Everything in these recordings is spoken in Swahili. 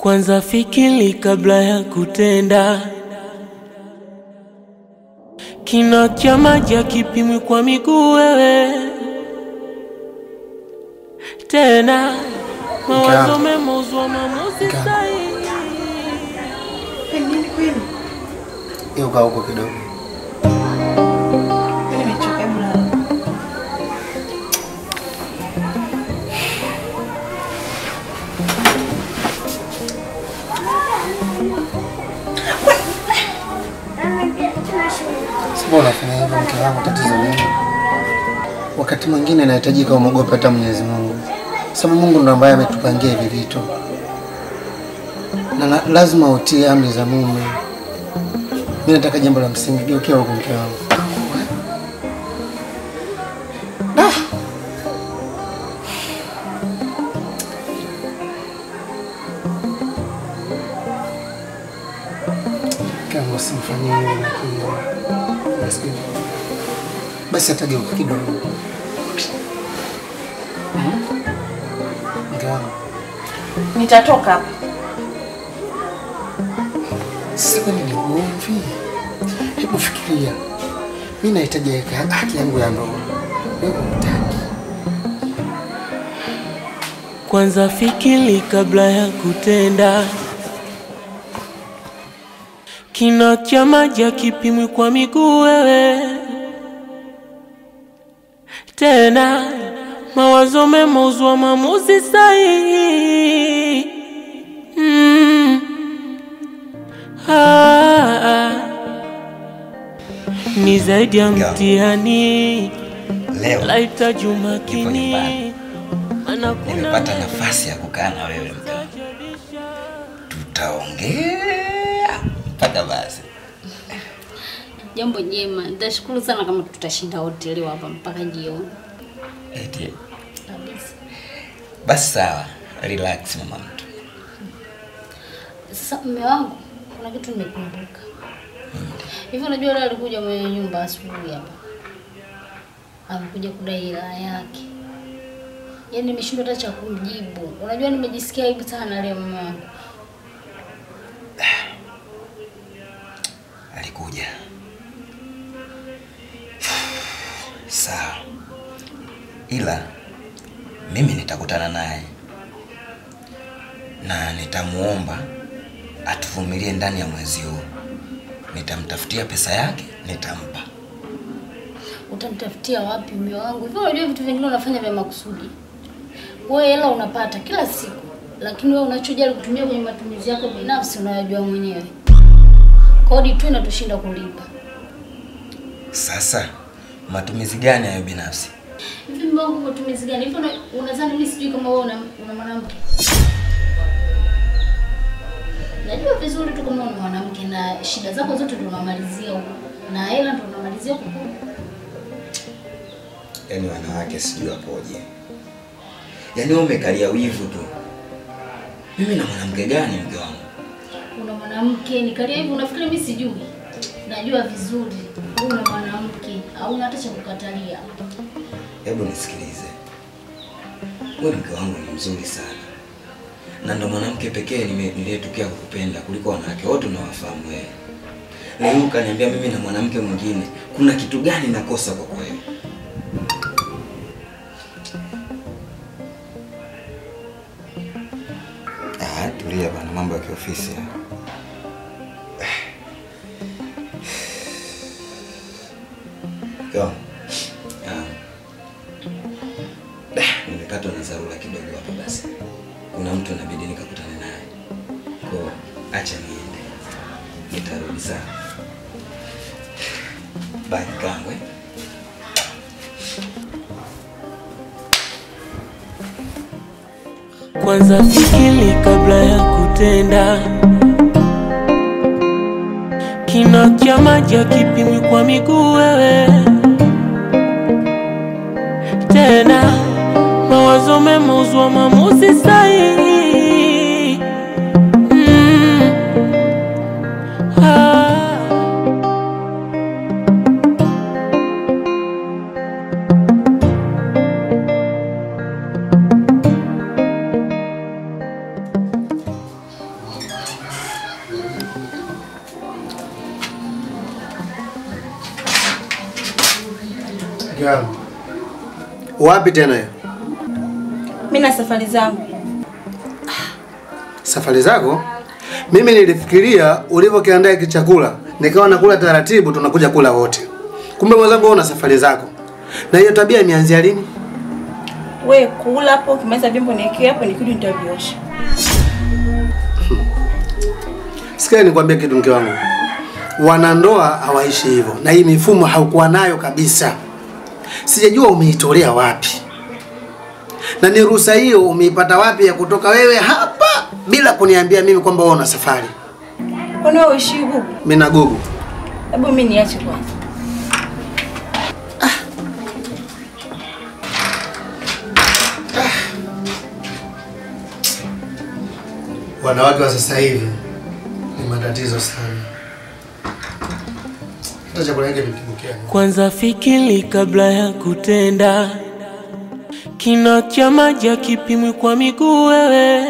Kwanza fikiri kabla ya kutenda. Kina cha maji hakipimwi kwa miguu wewe. Tena mawazo mema uzua maamuzi sahihi. Nini kweli? Yuka huko kidogo. Mimi nimechoka mna. Sasa unafanya hivyo mke wangu, tatizo nini? Wakati mwingine inahitajika umogope hata Mwenyezi Mungu. Sababu Mungu ndiye ambaye ametupangia hivi vitu. Na lazima utii amri za mume. Mimi nataka jambo la msingi, geukia huko mke wangu. Kama usimfanyie hivyo lakini basi atageuka kidogo. Ngawa. Nitatoka hapa. Sasa ni ugomvi. Hebu fikiria. Mimi nahitaji haki yangu ya ndoa. Wewe unataka. Kwanza fikiri kabla ya kutenda. Kina cha maji hakipimwi kwa miguu wewe. Tena mawazo mema uzua maamuzi sahihi. Ni zaidi ya mtihani. Leo lahitaji umakini. nimepata nafasi ya kukaa na wewe mke. Tutaongea mpaka basi. Jambo jema. Nitashukuru sana kama tutashinda hoteli hapa mpaka jioni. Eti. Kabisa. Basi sawa, relax mama mtu. Sasa mume wangu, kuna kitu nimekumbuka. Hivi unajua leo alikuja mwenye nyumba asubuhi hapa. Alikuja kudai hela yake. Yaani nimeshindwa hata cha kumjibu. Unajua nimejisikia aibu sana leo mume wangu. Alikuja. Sawa. Ila mimi nitakutana naye na nitamuomba atuvumilie ndani ya mwezi huu. Nitamtafutia pesa yake, nitampa. Utamtafutia wapi mume wangu? Hivi unajua vitu vingine unafanya vya makusudi. Wewe hela unapata kila siku, lakini wewe unachojali kutumia kwenye matumizi yako binafsi unayojua mwenyewe. Kodi tu inatushinda kulipa. Sasa matumizi gani hayo binafsi? Hivi mume wangu matumizi gani? Hivi unadhani mimi sijui kama wewe una mwanamke? Najua vizuri tu kama una mwanamke na shida zako zote tunamalizia huko. Na hela ndo tunamalizia huko. Yaani wanawake sijui wapoje. Yaani wewe umekalia wivu tu. Mimi na mwanamke gani mke wangu? Una mwanamke nikalia hivi unafikiri mimi sijui? Najua vizuri. Una mwanamke au hata cha kukatalia. Hebu nisikilize. Wewe mke wangu ni mzuri sana. Na ndo mwanamke pekee niliyetokea kukupenda kuliko wanawake wote unawafahamu wewe. Leo ukaniambia mimi na mwanamke mwingine, kuna kitu gani nakosa kwa wewe? Tulia bana, mambo ya kiofisi. Yo. Nimekatwa na dharura kidogo hapa basi. Kuna mtu inabidi nikakutane naye. Kwa acha niende. Nitarudi sana. Bye kangwe. Kwanza fikiri kabla ya kutenda. Kina cha maji hakipimwi kwa miguu wewe. Tena mawazo mema uzua maamuzi sahihi. Gamu. Wapi tena hiyo? Mimi na safari zangu. Safari zako? Mimi nilifikiria ulivyokiandaa hiki chakula, nikawa nakula taratibu tunakuja kula wote. Kumbe mwenzangu una safari zako. Na hiyo tabia imeanzia lini? Wewe kula hapo, kimaliza vyombo niweke hapo nikirudi nitaviosha. Sikia nikwambie kitu mke wangu. Wanandoa hawaishi hivyo na hii mifumo haukuwa nayo kabisa. Sijajua umeitolea wapi. Na ni ruhusa hiyo umeipata wapi ya kutoka wewe hapa bila kuniambia mimi kwamba wewe una safari? Kwani wewe uishi huko? Mimi na gugu. Hebu mimi niache kwanza. Wanawake wa sasa hivi ni matatizo sana. Hata chakula yake mkibukea. Kwanza fikiri kabla ya kutenda. Kina cha maji kipimwi kwa miguu wewe.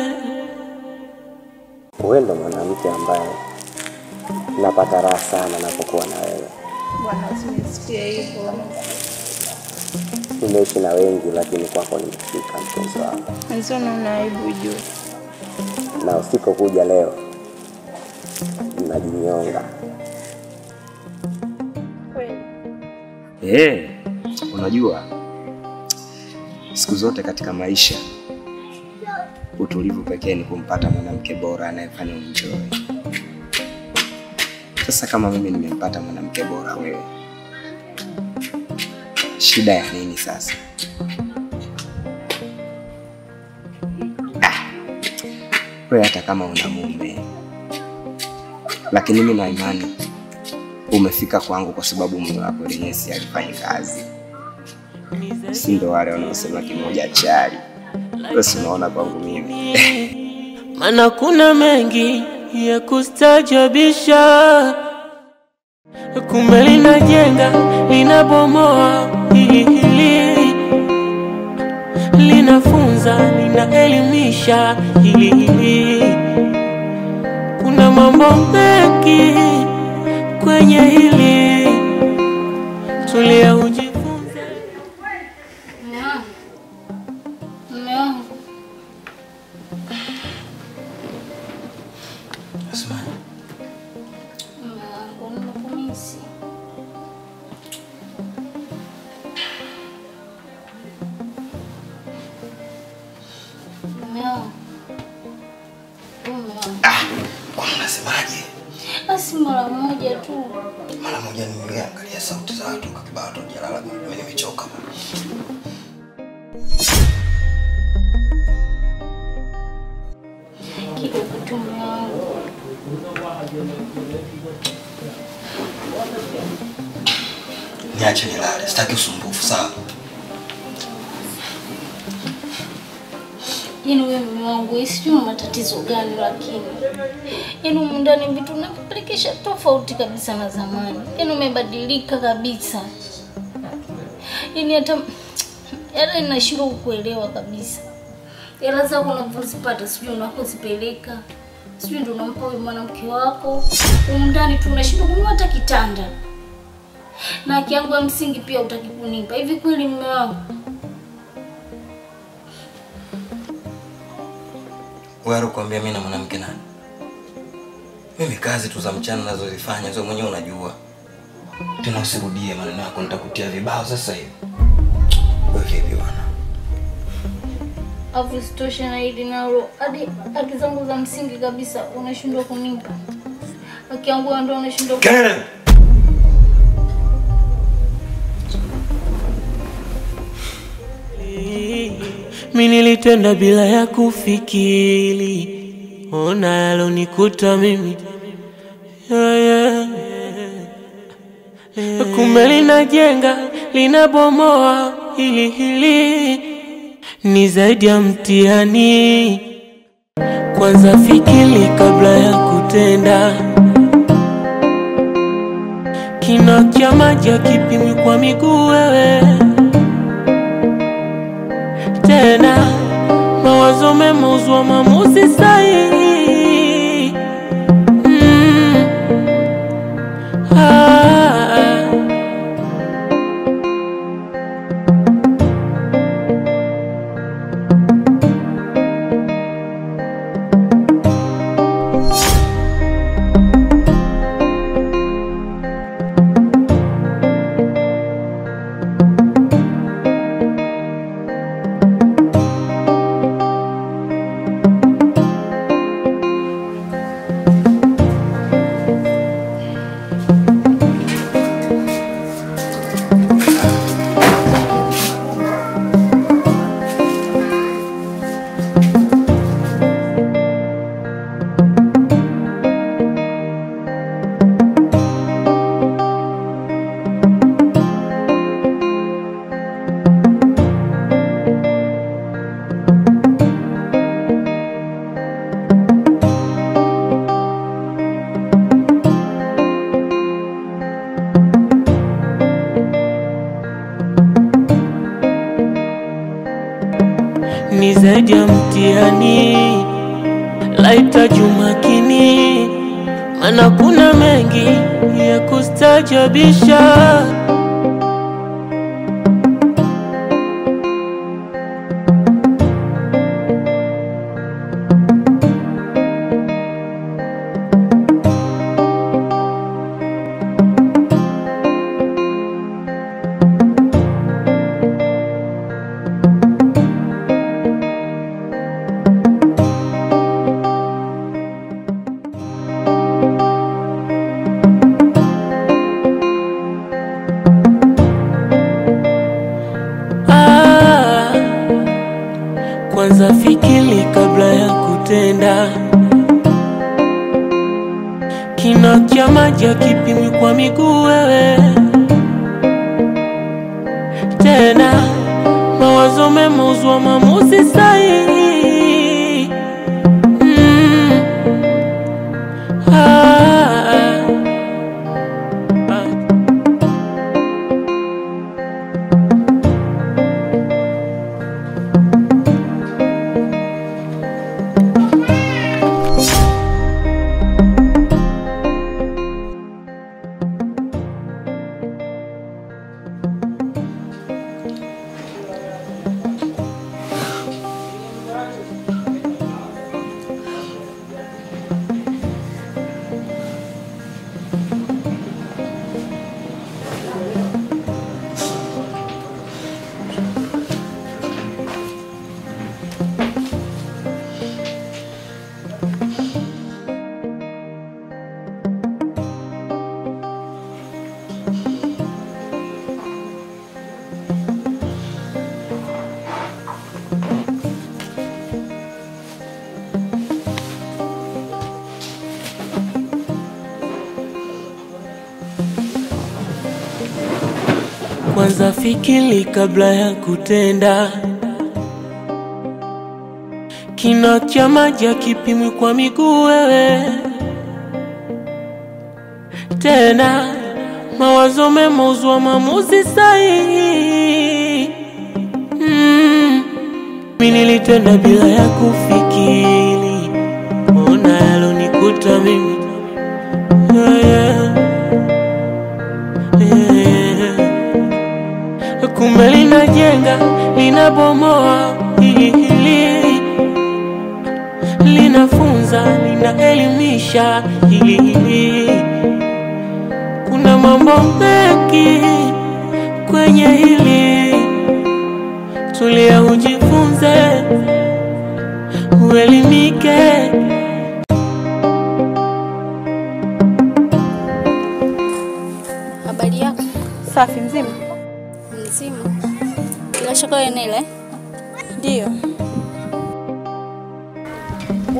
Wewe ndo mwanamke ambaye napata raha sana napokuwa na wewe. Bwana usinisikie hivyo. Nimeishi na wengi lakini kwako nimefika mpenzi wangu. Nzio na aibu juu. Na usipokuja leo najinyonga. Unajua siku zote katika maisha utulivu pekee ni kumpata mwanamke bora anayefanya enjoy. Sasa kama mimi nimempata mwanamke bora wewe, shida ya nini sasa? Wewe hata kama una mume, lakini mimi na imani umefika kwangu kwa sababu mume wako Lenyesi alifanya kazi. Si ndo wale wanaosema kimoja chali. Wewe unaona kwangu mimi. Maana kuna mengi ya kustajabisha. Kumbe linajenga, linabomoa, linafunza, linaelimisha. Kuna mambo mengi kwenye hili. Tulia ujifunze. Unasemaje? Basi mara moja tu. Mara moja nimeangalia sauti za watu kwa kibao tu jalala mimi nimechoka. Kidogo tu mwanangu. Niache nilale, sitaki usumbufu sawa? Yaani wewe mume wangu sijui matatizo gani lakini yaani ndani vitu nakupelekesha tofauti kabisa na zamani. Yaani umebadilika kabisa. Yaani hata ninashindwa kukuelewa kabisa. Hela zako unazozipata sijui unakuzipeleka. Sijui ndio unampa wewe mwanamke wako. Ndani tunashindwa kununua hata kitanda. Na haki yangu ya msingi pia utaki kunipa. Hivi kweli mume wangu? Wewe alikwambia mimi na mwanamke nani? Mimi kazi tu za mchana nazozifanya wewe mwenyewe unajua. Tena usirudie maneno yako nitakutia vibao sasa hivi. Wewe vipi bwana? Afu sitosha na hili nalo hadi haki zangu za msingi kabisa unashindwa kunipa. Haki yangu ndio unashindwa. Karen! Mimi nilitenda bila ya kufikiri. Ona yalonikuta mimi. Kumbe linajenga, linabomoa, hili ni zaidi ya mtihani. Kwanza fikiri kabla ya kutenda. Kina cha maji kipimwi kwa miguu wewe. Tena mawazo mema uzwa maamuzi sahihi. zaidi ya mtihani, laita jumakini, maana kuna mengi ya kustajabisha. Kwanza fikiri kabla ya kutenda. Kina cha maji hakipimwi kwa miguu wewe. Tena mawazo mema huzua maamuzi sahihi. Kwanza fikiri kabla ya kutenda. Kina cha maji hakipimwi kwa miguu wewe. Tena mawazo mema huzua maamuzi sahihi. Mimi nilitenda bila ya kufikiri, ona yalonikuta mimi. Kumbe linajenga, linabomoa, hili linafunza, linaelimisha, hili kuna mambo mengi kwenye hili. Tulia ujifunze, uelimike. Habari yako? Safi, mzima? Mzima. Bila shaka wewe Nela? Ndio.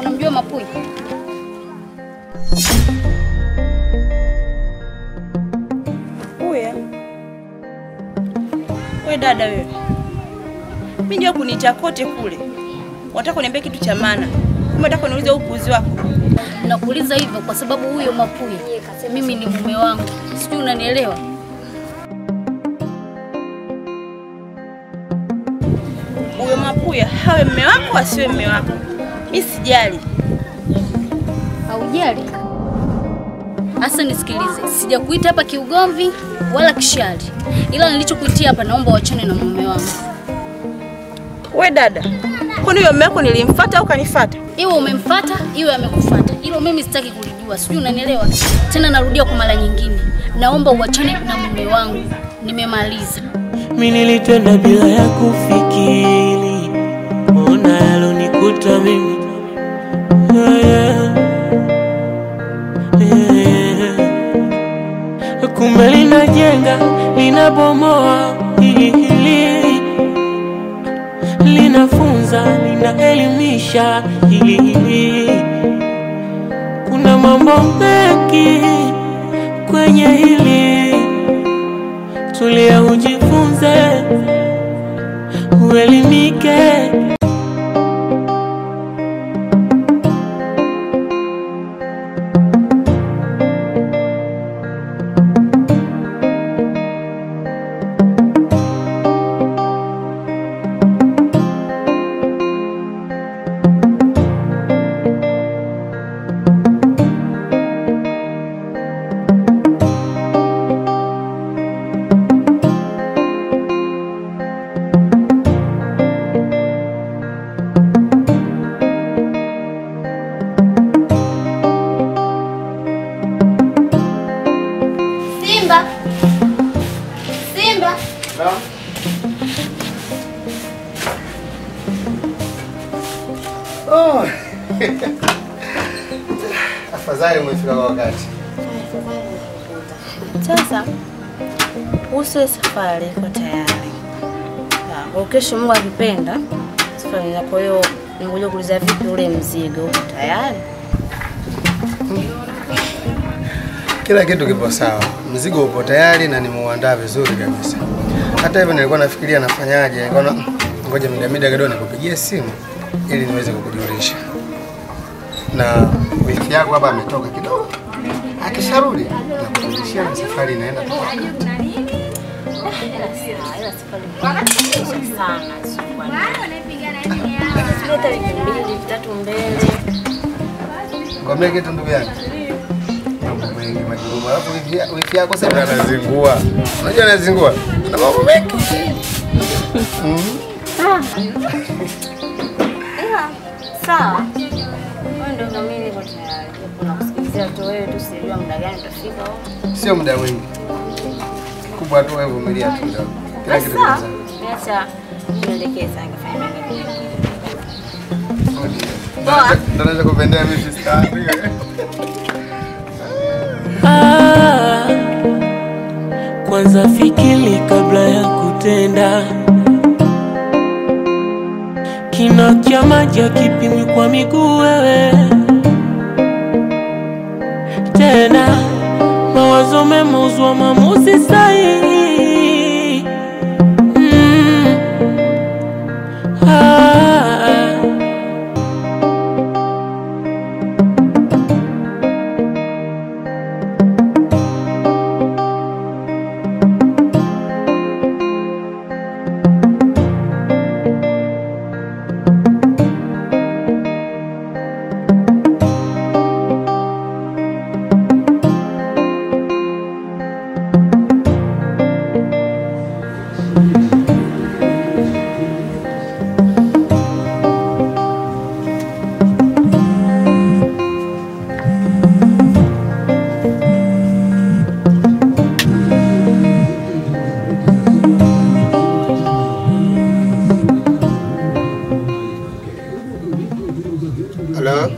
Unamjua Mapui? Wewe dada wewe. Mimi ndio kuniita kote kule. Wataka kuniambia kitu cha maana. Kumbe unataka kuniuliza upuuzi wako. Nakuuliza hivyo kwa sababu huyo Mapui mimi ni mume wangu. Sijui unanielewa? Huyo Mapui hawe mume wako asiwe mume wako. Mimi sijali. Haujali? Asa nisikilize. Sijakuita hapa kiugomvi wala kishari. Ila nilichokuitia hapa naomba uachane na mume wangu. Wewe dada. Kwani huyo mume wako nilimfuata au kanifuata? Iwe umemfuata, iwe amekufuata. Hilo mimi sitaki kulijua. Sijui unanielewa? Tena narudia kwa mara nyingine. Naomba uachane na mume wangu. Nimemaliza. Mimi nilitenda bila ya kufikiri, ona yalonikuta mimi. Kumbe linajenga, linabomoa, hili linafunza, linaelimisha, hili kuna mambo mengi kwenye hili. Tulia ujifunze, uelimike. Afadhali umefika kwa wakati. Sasa usiwe safari iko tayari. Kwa kesho Mungu akipenda safari na kwa hiyo ningoje kuuliza vipi ule mzigo uko tayari? Kila kitu kipo sawa. Mzigo upo tayari na nimeuandaa vizuri kabisa. Hata hivyo nilikuwa nafikiria nafanyaje. Nilikuwa ngoja mida kidogo nikupigie simu ili niweze kukujulisha. Na wiki yako hapa ametoka kidogo. Akisharudi nakujulishia na safari inaenda kwa wakati. Ila safari sana sikuwa. Leta wiki 2 3 mbele. Ngombe kitu ndugu yangu. Mengi majukumu. Alafu wiki yako sasa anazingua. Unajua anazingua? Na mambo mengi. Sawa. Wewe ndio mimi niko tayari. Kuna kusikilizia tu wewe tu sijua muda gani utafika huko. Sio muda mwingi. Kubwa tu wewe vumilia tu ndio. Kila kitu kinaanza. Acha nielekeze angefanya nini. Ndio naweza kupendea mimi sister. Kwanza fikiri kabla ya kutenda. Kina cha maji kipimwi kwa miguu wewe. Tena mawazo mema uzwa maamuzi sahihi. Halo?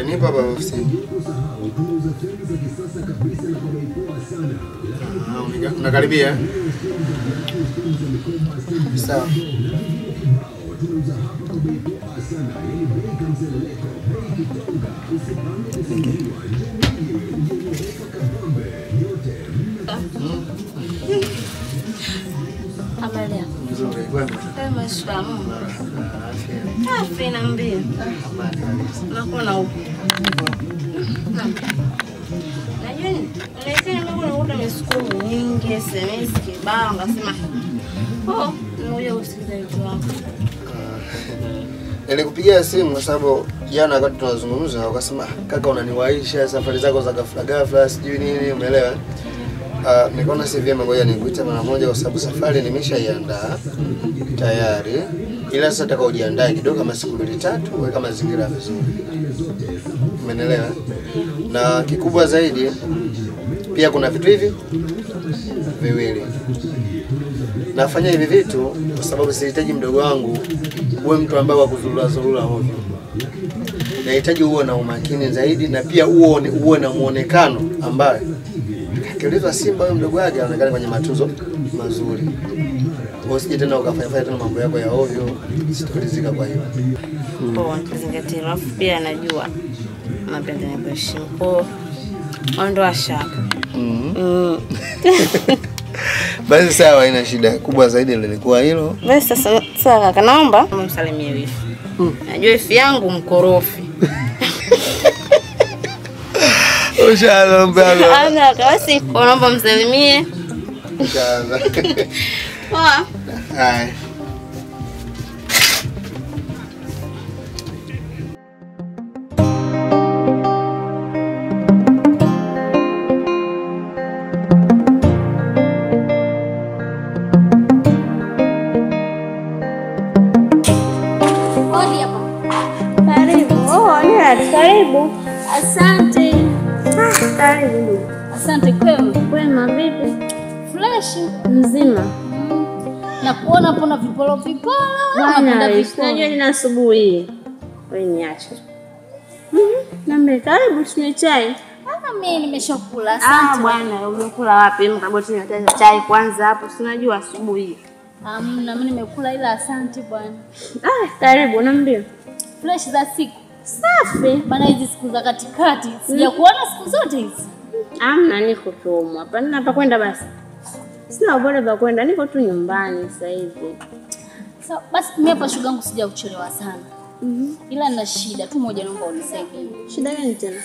Ni baba ofisini. Unakaribia? Sawa. Amalia. Nzuri, kwema. Kama shikamoo. Safi na mbili. Nakona huko. Najua nini? Unasema mbona unakuta misukumo nyingi, SMS kibao, ngasema ngoja usikize vitu wangu. Nilikupigia simu kwa sababu jana wakati tunazungumza ukasema kaka unaniwaisha safari zako za ghafla ghafla sijui nini umeelewa? Nikaona si vyema ngoja nikuite mara moja kwa sababu safari nimeshaiandaa tayari. Ila sasa nataka ujiandae kidogo kama siku 2 3 weka mazingira vizuri. Umeelewa? Na kikubwa zaidi pia kuna vitu hivi viwili. Nafanya hivi vitu kwa sababu sihitaji mdogo wangu uwe mtu ambaye wa kuzurura ovyo. Nahitaji uwe na umakini zaidi na pia uwe na muonekano ambaye akiulizwa Simba wewe mdogo wake anaonekana kwenye matunzo mazuri. Usije tena ukafanya tena mambo yako ya ovyo, sitolizika kwa hiyo. Kwa kuzingatia alafu pia najua mapenzi ni kuheshimu. Kwa ndo ashaka. Basi sawa haina shida. Kubwa zaidi lilikuwa hilo. Basi sasa kaka naomba umsalimie wifi. Najua wifi yangu mkorofi. Ushaanza mbele. Ana basi naomba msalimie. Ushaanza. Poa. Hai. Karibu. Asante. Karibu. Asante kwema. Kwema vipi? Fresh mzima. Na kuona hapo na vipolo. Najua ni asubuhi. Wewe niache. Nambe karibu tunywe chai. Mimi nimeshakula. Asante. Bwana, umekula wapi? Mkabo tunywe chai kwanza hapo. Si unajua asubuhi. Na mimi nimekula ila asante bwana. Karibu nambe. Fresh za siku. Safi. Bana hizi siku za katikati. Sijakuona siku zote hizi. Amna, niko tu hapa. Nina pa kwenda basi. Sina ubora pa kwenda. Niko tu nyumbani sasa hivi. Sawa, basi mimi hapa shoga yangu sija kuchelewa sana. Ila nina shida tu moja, naomba unisaidie. Shida gani tena?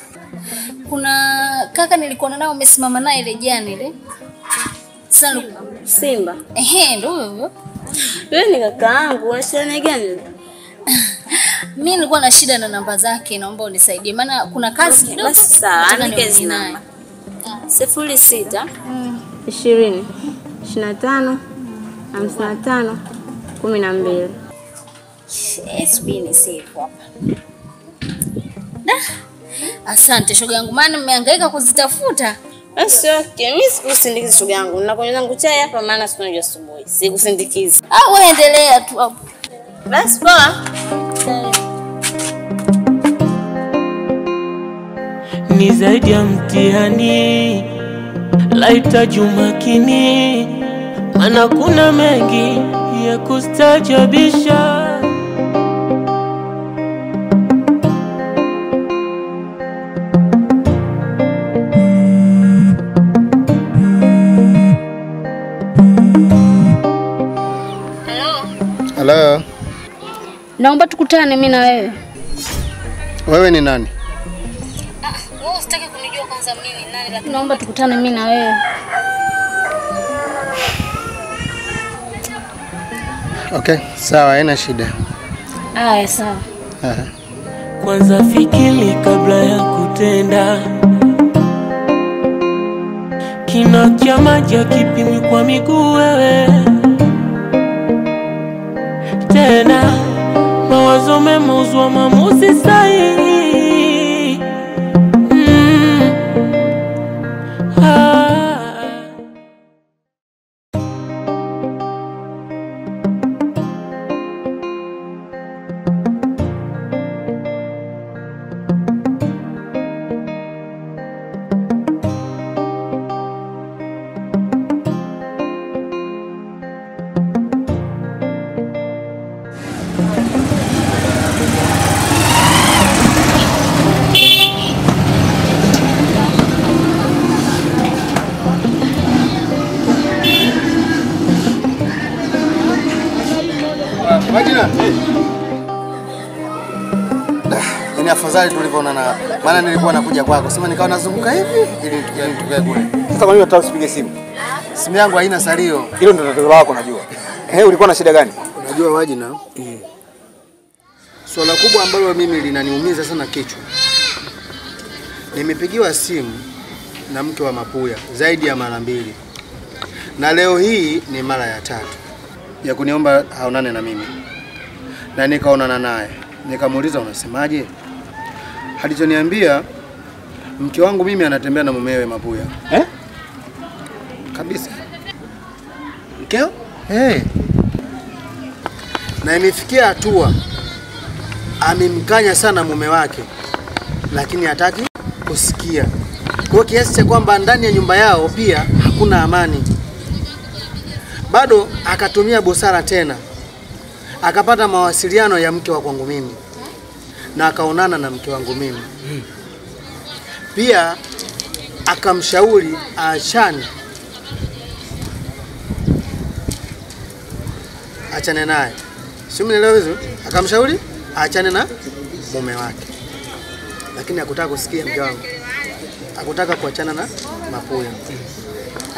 Kuna kaka nilikuwa naye umesimama naye ile jana ile. Sasa Simba. ndio huyo. Wewe ni kakaangu, unashana gani? Mimi nilikuwa na shida na namba zake, naomba unisaidie maana kuna kazi kidogo. Basi sawa, andike hizi namba. 06 20 25 55 12. SB save hapa. Asante shoga yangu, maana nimehangaika kuzitafuta. Basi okay, mimi sikusindikiza shoga yangu. Ninakunywa zangu chai hapa maana tunajua asubuhi. Sikusindikiza. Wewe endelea tu hapo. Basi poa. Ni zaidi ya mtihani, lahitaji umakini, maana kuna mengi ya kustajabisha. Hello. Naomba tukutane mimi na wewe. Wewe ni nani? Wewe usitaki kunijua kwanza mimi ni nani, lakini naomba tukutane mimi na wewe. Okay, sawa, haina shida. Haya, sawa. Kwanza fikiri kabla ya kutenda. Kina cha maji hakipimwi kwa miguu wewe. Tena mawazo mema huzua maamuzi sahihi. Majina. Ni afadhali tulivyoonana hapa. Maana nilikuwa nakuja kwako. Sema nikawa nazunguka hivi ili nitukae kule. Sasa kwa nini unataka usipige simu? Simu yangu haina salio. Hilo ndio tatizo lako najua. Ulikuwa na shida gani? Unajua Wajina? Swala kubwa ambalo mimi linaniumiza sana kichwa. Nimepigiwa simu na mke wa Mapuya zaidi ya mara 2. Na leo hii ni mara ya 3 ya kuniomba haonane na mimi. Na nikaonana naye. Nikamuuliza unasemaje? Alichoniambia mke wangu mimi anatembea na mumewe Mapuya. Kabisa. Mkeo? Na imefikia hatua amemkanya sana mume wake, lakini hataki kusikia. Kwa kiasi cha kwamba ndani ya nyumba yao pia hakuna amani. Bado akatumia busara tena. Akapata mawasiliano ya mke wa kwangu mimi. Na akaonana na mke wangu mimi. Pia akamshauri aachane. Achane naye. Si mnaelewa hizo? Akamshauri aachane na mume wake. Lakini hakutaka kusikia mke wangu. Hakutaka kuachana na Mapuya.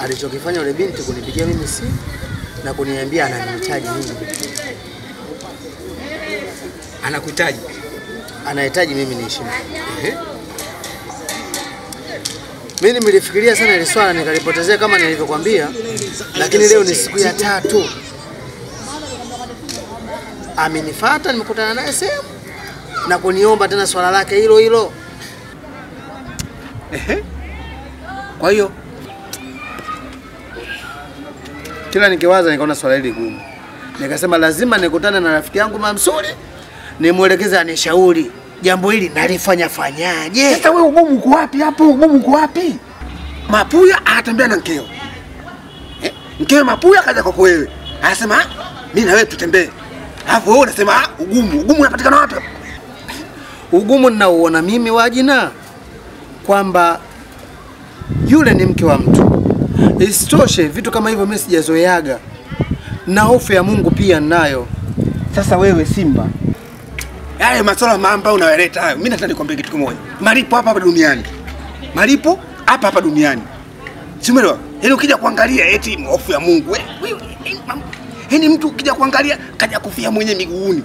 Alichokifanya yule binti kunipigia mimi simu na kuniambia ananihitaji mimi. Anakuhitaji? Anahitaji mimi niishi. Mimi nilifikiria sana ile swala nikalipotezea kama nilivyokuambia, lakini leo ni siku ya 3. Amenifuata, nimekutana naye sehemu na kuniomba tena swala lake hilo hilo. Kwa hiyo kila nikiwaza nikaona swala hili gumu. Nikasema lazima nikutane na rafiki yangu Mamsuri nimuelekeze anishauri jambo hili nalifanya fanyaje. Sasa wewe ugumu uko wapi hapo? Ugumu uko wapi? Mapuya anatembea na mkeo. Mkeo Mapuya kaja kwako wewe. Anasema mimi na wewe tutembee. Alafu wewe unasema ugumu unapatikana wapi? Ugumu ninauona mimi Wajina kwamba yule ni mke wa mtu. Isitoshe vitu kama hivyo mimi sijazoeaga. Na hofu ya Mungu pia ninayo. Sasa wewe Simba, yale masuala mambo unayoleta hayo, mimi nataka nikwambie kitu kimoja. Malipo hapa duniani. Malipo hapa duniani. Simuelewa? Yaani ukija kuangalia eti hofu ya Mungu. Yaani mtu ukija kuangalia kaja kufia mwenye miguuni.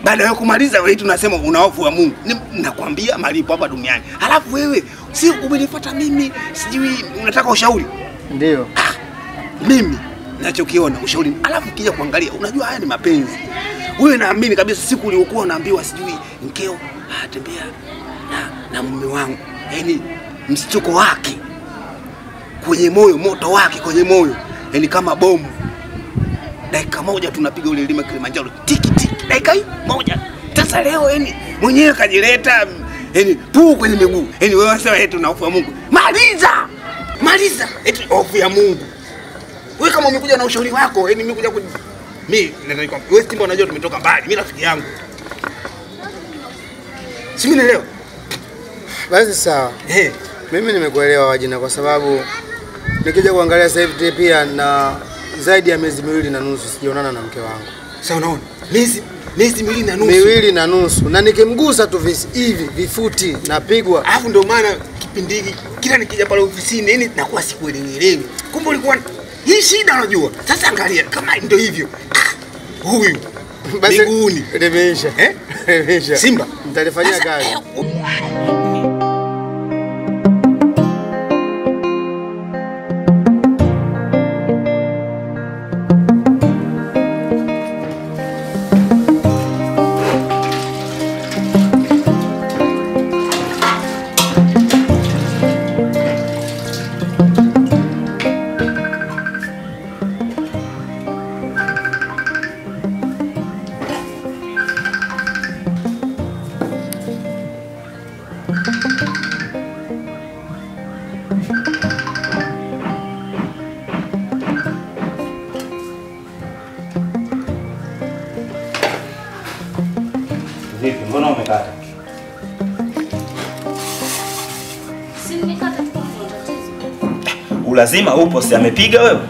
Baada ya kumaliza wewe tunasema una hofu ya Mungu. Nakwambia malipo hapa duniani. Halafu wewe si umenifuata mimi, sijui unataka ushauri. Ndio. Mimi ninachokiona ushauri. Halafu ukija kuangalia unajua haya ni mapenzi. Wewe naamini kabisa siku uliokuwa unaambiwa sijui mkeo atembea na mume wangu. Yaani msichoko wake kwenye moyo, moto wake kwenye moyo. Yaani kama bomu. Dakika moja tunapiga ule mlima Kilimanjaro tiki tiki. Dakika moja. Sasa leo yani mwenyewe kajileta yani tu kwenye miguu. Yani wewe unasema eti una hofu ya Mungu. Maliza. Eti hofu ya Mungu. Wewe kama umekuja na ushauri wako, yani mimi kuja mimi nataka wewe Simba unajua tumetoka mbali. Mimi rafiki yangu. Si mimi leo. Basi sawa. Mimi nimekuelewa Wajina kwa sababu nikija kuangalia sasa hivi pia na zaidi ya miezi 2.5 sijaonana na mke wangu. Sasa unaona? Miezi 2.5. 2.5 na nikimgusa tu hivi vifuti napigwa. Alafu ndio maana kipindi hiki kila nikija pale ofisini yani nakuwa sikuelewi. Kumbe ulikuwa hii shida unajua. Sasa angalia kama ndio hivyo. Huyu miguuni limeisha. Limeisha. Simba mtalifanyia kazi. Vipi, mbona umekata? Si nimekata tu kwa tatizo. Ulazima upo, si amepiga wewe?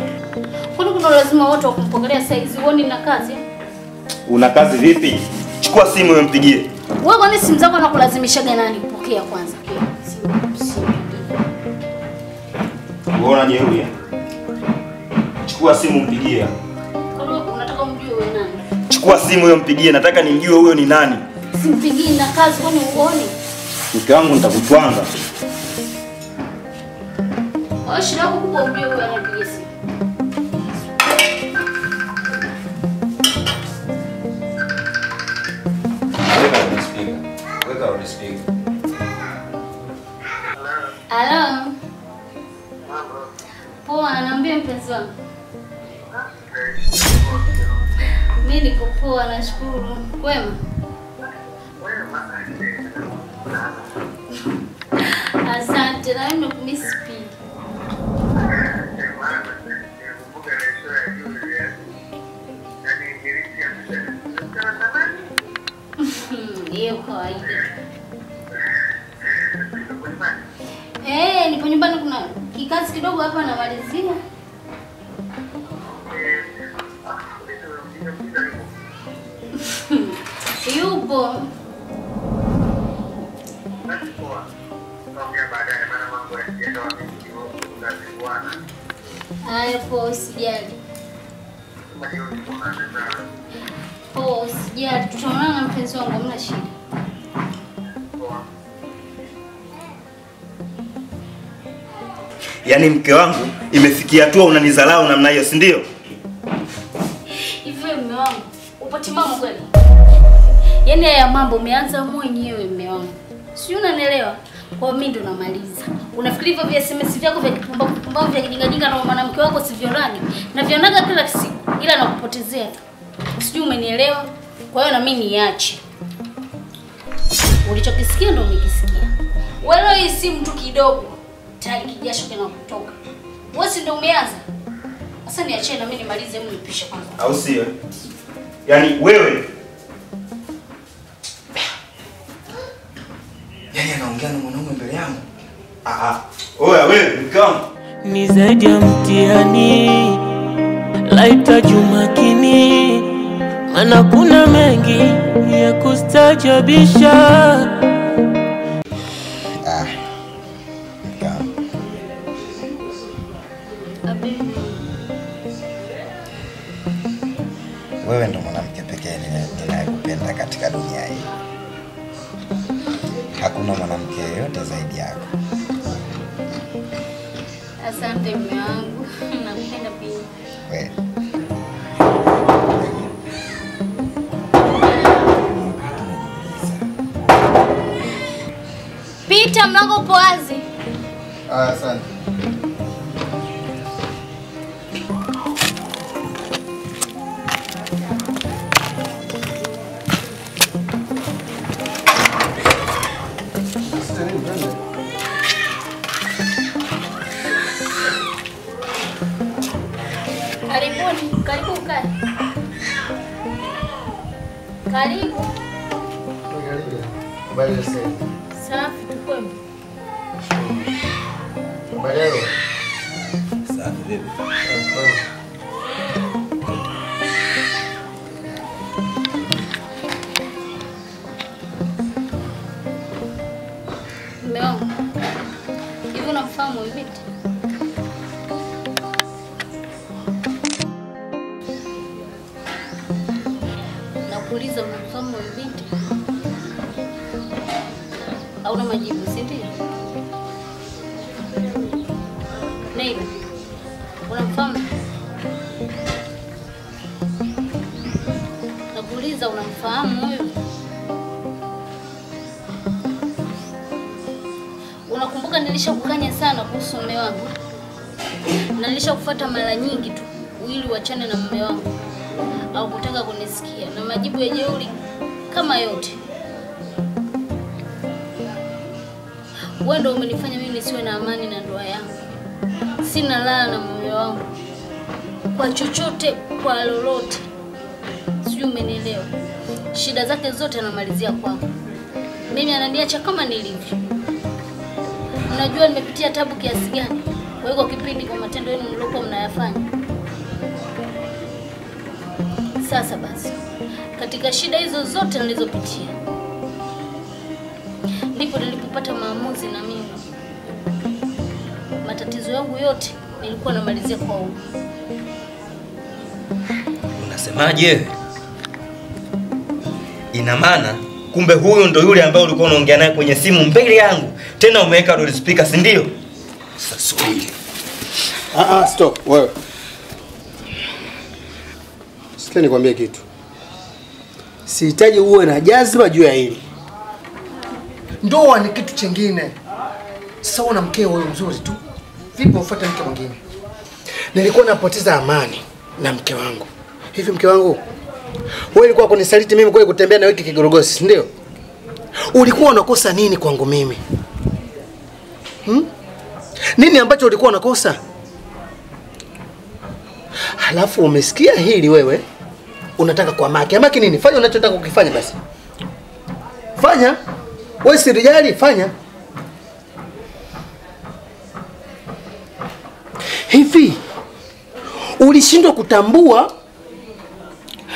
Kwani kuna lazima wote wakumpokelea saizi uone na kazi? Una kazi vipi? Chukua simu wewe mpigie. Wewe kwani simu zako anakulazimishaga nani kupokea kwanza? Unaona jeuri? Chukua simu mpigie. Kwani unataka umjue wewe nani? Chukua simu wewe mpigie, nataka nimjue huyo ni nani. Simpigii na kazi kwani uone? Mke wangu nitakutwanga. Shida yako kubwa ujue wewe anapiga simu. Weka on speaker. Hello. Poa, anaambia mpenzi wangu. Mimi niko poa, nashukuru. Kwema? Asante, na mimi nakumiss pia. Hiyo kawaida. Nipo nyumbani, kuna kikazi kidogo hapa namalizia. Yupo. Haya, poa, usijali. Poa, usijali. Tutaonana na mpenzi wangu, hamna shida. Yaani mke wangu imefikia hatua unanidharau namna hiyo, si ndio? Hivi mume wangu, upo timamu kweli? Yaani haya mambo umeanza mwenyewe mume wangu. Si unanielewa? Kwa mimi ndo namaliza. Unafikiri hivyo vya SMS vyako vya kipumbavu vya kijinga na mwanamke wako sivyo nani? Na vionaga kila siku ila nakupotezea tu. Sijui umenielewa? Kwa hiyo na mimi niache. Ulichokisikia ndio umekisikia. Wewe hii si mtu kidogo. Tayari kijasho kinakutoka. Wewe si ndio umeanza? Sasa niachie na mimi nimalize mnipishe kwanza. Au sio? Yaani wewe Yaani anaongea na mwanaume mbele yangu. Oya wewe mkangu. Ni zaidi ya mtihani, laita jumakini, maana kuna mengi ya kustajabisha. Wewe ndo mwanamke pekee ninayekupenda katika dunia hii. Hakuna mwanamke yeyote zaidi yako. Asante mume wangu. Nakupenda pia. Wewe. Pita, mlango upo wazi. Asante. Karibuni, karibu kae. Karibu. Habari sasa. Safi tu kwema. Habari. Safi vipi? Mume wangu. Hivi unamfahamu Mbiti? Nakuuliza unamfahamu Mbiti? Hauna majibu, si ndio? Neila, unamfahamu? Nakuuliza unamfahamu huyu? Unakumbuka nilishakukanya sana kuhusu mume wangu? Na nilishakufuata mara nyingi tu ili uachane na mume wangu. Au kutaka kunisikia na majibu ya jeuri kama yote. Wewe ndio umenifanya mimi nisiwe na amani na ndoa yangu. Sina raha na mume wangu. Kwa chochote, kwa lolote. Sijui umenielewa. Shida zake zote anamalizia kwangu. Mimi ananiacha kama nilivyo. Unajua nimepitia tabu kiasi gani kwa hiyo kipindi kwa matendo yenu mliokuwa mnayafanya. Sasa basi, katika shida hizo zote nilizopitia, ndipo nilipopata maamuzi na mimi. Matatizo yangu yote nilikuwa namalizia kwa huyu. Unasemaje? Ina maana kumbe huyu ndo yule ambaye ulikuwa unaongea naye kwenye simu mbele yangu. Tena umeweka loud speaker, si ndio? Sasa subiri. Stop. Wewe. Sikia nikwambie kitu. Sihitaji uwe na jazba juu ya hili. Ndoa ni kitu chingine. Sasa una mkeo wewe mzuri tu. Vipi ufuate mke mwingine? Nilikuwa napoteza amani na mke wangu. Hivi mke wangu, wewe ulikuwa kunisaliti mimi kwa kutembea na wiki kigorogosi, ndio? Ulikuwa unakosa nini kwangu mimi? Nini ambacho ulikuwa unakosa? Halafu umesikia hili wewe, unataka kwa maki. Maki nini? Fanya unachotaka kukifanya basi. Fanya. Wewe si rijali, fanya. Hivi ulishindwa kutambua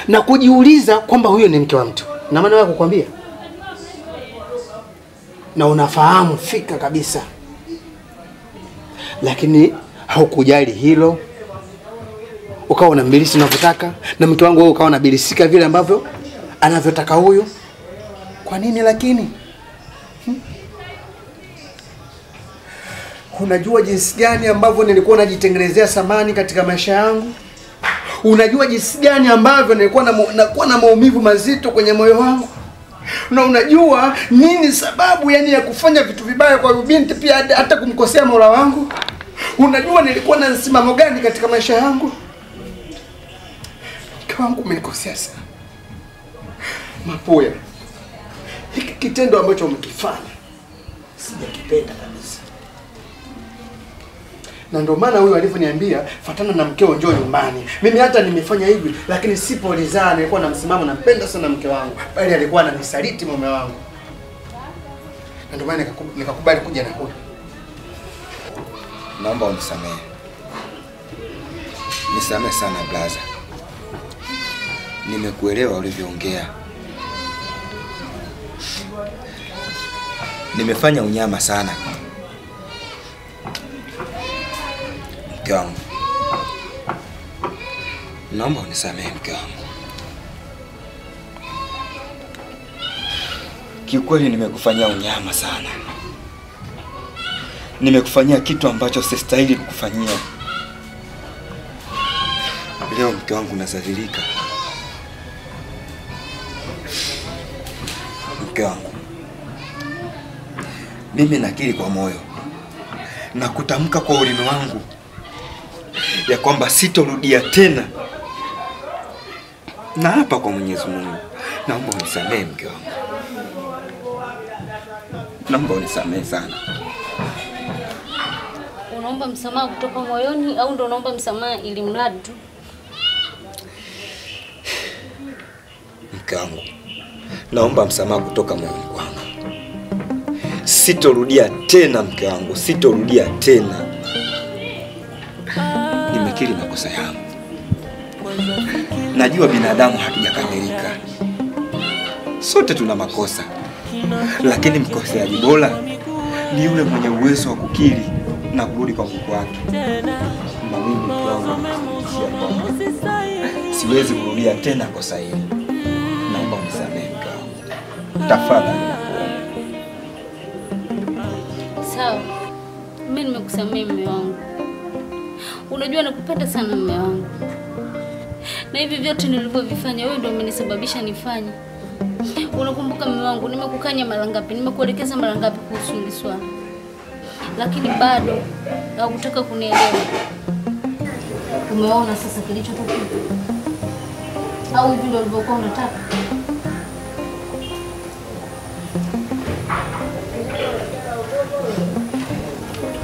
na kujiuliza kwamba huyo ni mke wa mtu? Na maana wewe kukwambia. Na unafahamu fika kabisa. Lakini haukujali hilo. Ukawa unambilisi unavyotaka na mke wangu wewe ukawa unabilisika vile ambavyo anavyotaka huyo. Kwa nini lakini? Unajua jinsi gani ambavyo nilikuwa najitengenezea samani katika maisha yangu? Unajua jinsi gani ambavyo nilikuwa nakuwa na maumivu mazito kwenye moyo wangu? Na unajua nini sababu yani ya kufanya vitu vibaya kwa binti pia hata kumkosea Mola wangu? Unajua nilikuwa na msimamo gani katika maisha yangu? Mke wangu umenikosea sana. Mapoya, hiki kitendo ambacho umekifanya sijakipenda kabisa. Na ndio maana huyu alivyoniambia fatana na mkeo njoo nyumbani. Mimi hata nimefanya hivi lakini sipo ridhaa, nilikuwa na msimamo, nampenda sana mke wangu. Bali alikuwa ananisaliti mume wangu. Na ndio maana nikakubali kuja na huyu. Naomba unisamehe. Nisamehe sana blaza. Nimekuelewa ulivyoongea. Nimefanya unyama sana. Mke wangu, naomba unisamehe mke wangu. Kiukweli nimekufanyia unyama sana. Nimekufanyia kitu ambacho sistahili kukufanyia. Leo mke wangu nazadilika. Mke wangu, mimi nakiri kwa moyo na kutamka kwa ulimi wangu ya kwamba sitorudia tena. Na hapa kwa Mwenyezi Mungu, naomba unisamehe mke wangu. Naomba unisamehe sana. Unaomba msamaha kutoka moyoni au ndo unaomba msamaha ili mradi tu? Mke wangu, naomba msamaha kutoka moyoni kwangu. Sitorudia tena mke wangu, sitorudia tena. Nimekiri makosa yangu. Najua binadamu hatujakamilika. Sote tuna makosa. Lakini mkoseaji bora ni yule mwenye uwezo wa kukiri na kurudi kwa Mungu wake. Na mimi mke wangu siwezi kurudia tena kosa hili. Naomba unisamehe mke wangu. Tafadhali. Sawa. Mimi nimekusamehe mume wangu. Unajua nakupenda sana mume wangu. Na hivi vyote nilivyovifanya wewe ndio umenisababisha nifanye. Unakumbuka mume wangu nimekukanya mara ngapi? Nimekuelekeza mara ngapi kuhusu hili swala? Lakini bado hukutaka kunielewa. Umeona sasa kilichotokea? Au hivi ndio ulivyokuwa unataka?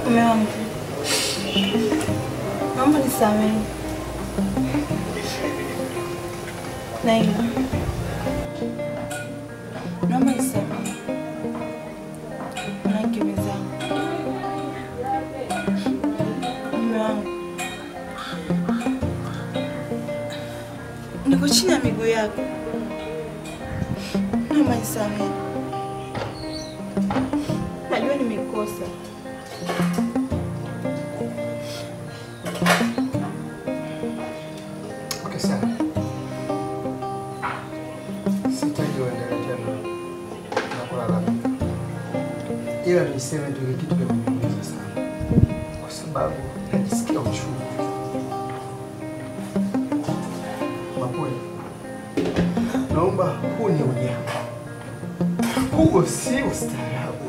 Mume wangu, naomba nisamehe. Naima, naomba nisamehe. Mwanamke mwenzangu. Mume wangu, niko chini ya miguu yako. Naomba nisamehe. Najua nimekosa. Okay, sawa. Sitaki uendelee tena na kulalamika. Ila niseme tu ile kitu kimeniumiza sana. Kwa sababu najisikia uchungu. Mapoya, naomba huu ni unyama. Huu si ustaarabu.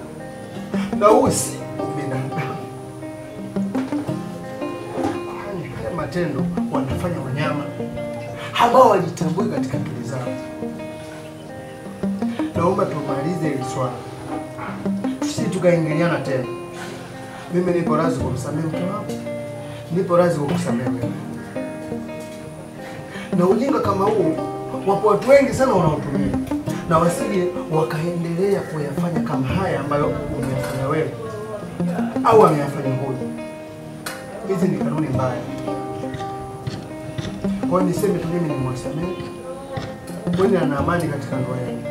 Na huu si ubinadamu. Haya matendo wanafanya wanyama ambao walitambua katika akili zao. Naomba tumalize hili swala. Sisi tukaingiliana tena. Mimi nipo radhi kumsamehe mke wangu. Nipo radhi kukusamehe wewe. Na ujinga kama huu wapo watu wengi sana wanaotumia. Na wasije wakaendelea kuyafanya kama haya ambayo umeyafanya wewe au ameyafanya huyu. Hizi ni kanuni mbaya. Kwa hiyo niseme tu mimi nimwasamehe. Wewe ana amani katika ndoa yenu.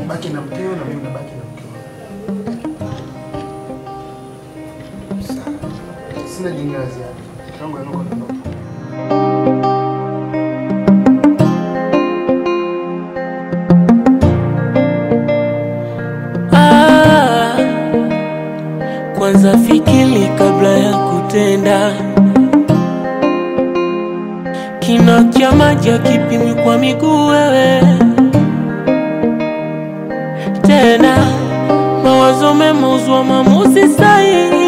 Baki na mkeo na mimi nabaki na mkeo. Sawa. Sina jingine la ziada. Tangu yanoko ndoto. Kwanza fikiri kabla ya kutenda. Kina cha maji hakipimwi kwa miguu wewe. Tena mawazo mema huzua maamuzi sahihi.